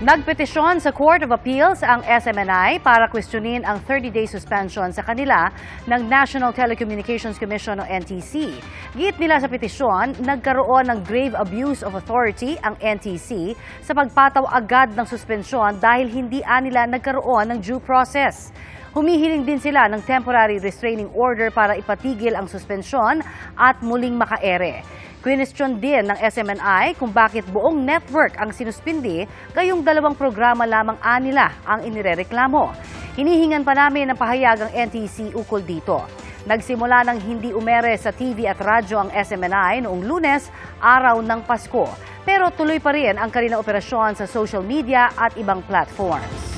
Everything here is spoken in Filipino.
Nagpetisyon sa Court of Appeals ang SMNI para questionin ang 30-day suspension sa kanila ng National Telecommunications Commission o NTC. Giit nila sa petisyon, nagkaroon ng grave abuse of authority ang NTC sa pagpataw agad ng suspensyon dahil hindi nila nagkaroon ng due process. Humihiling din sila ng temporary restraining order para ipatigil ang suspensyon at muling makaere. Question din ng SMNI kung bakit buong network ang sinuspindi, gayong 2 programa lamang nila ang inirereklamo. Hinihingan pa namin ng pahayag ang NTC ukol dito. Nagsimula ng hindi umere sa TV at radyo ang SMNI noong Lunes, araw ng Pasko. Pero tuloy pa rin ang kanilang operasyon sa social media at ibang platforms.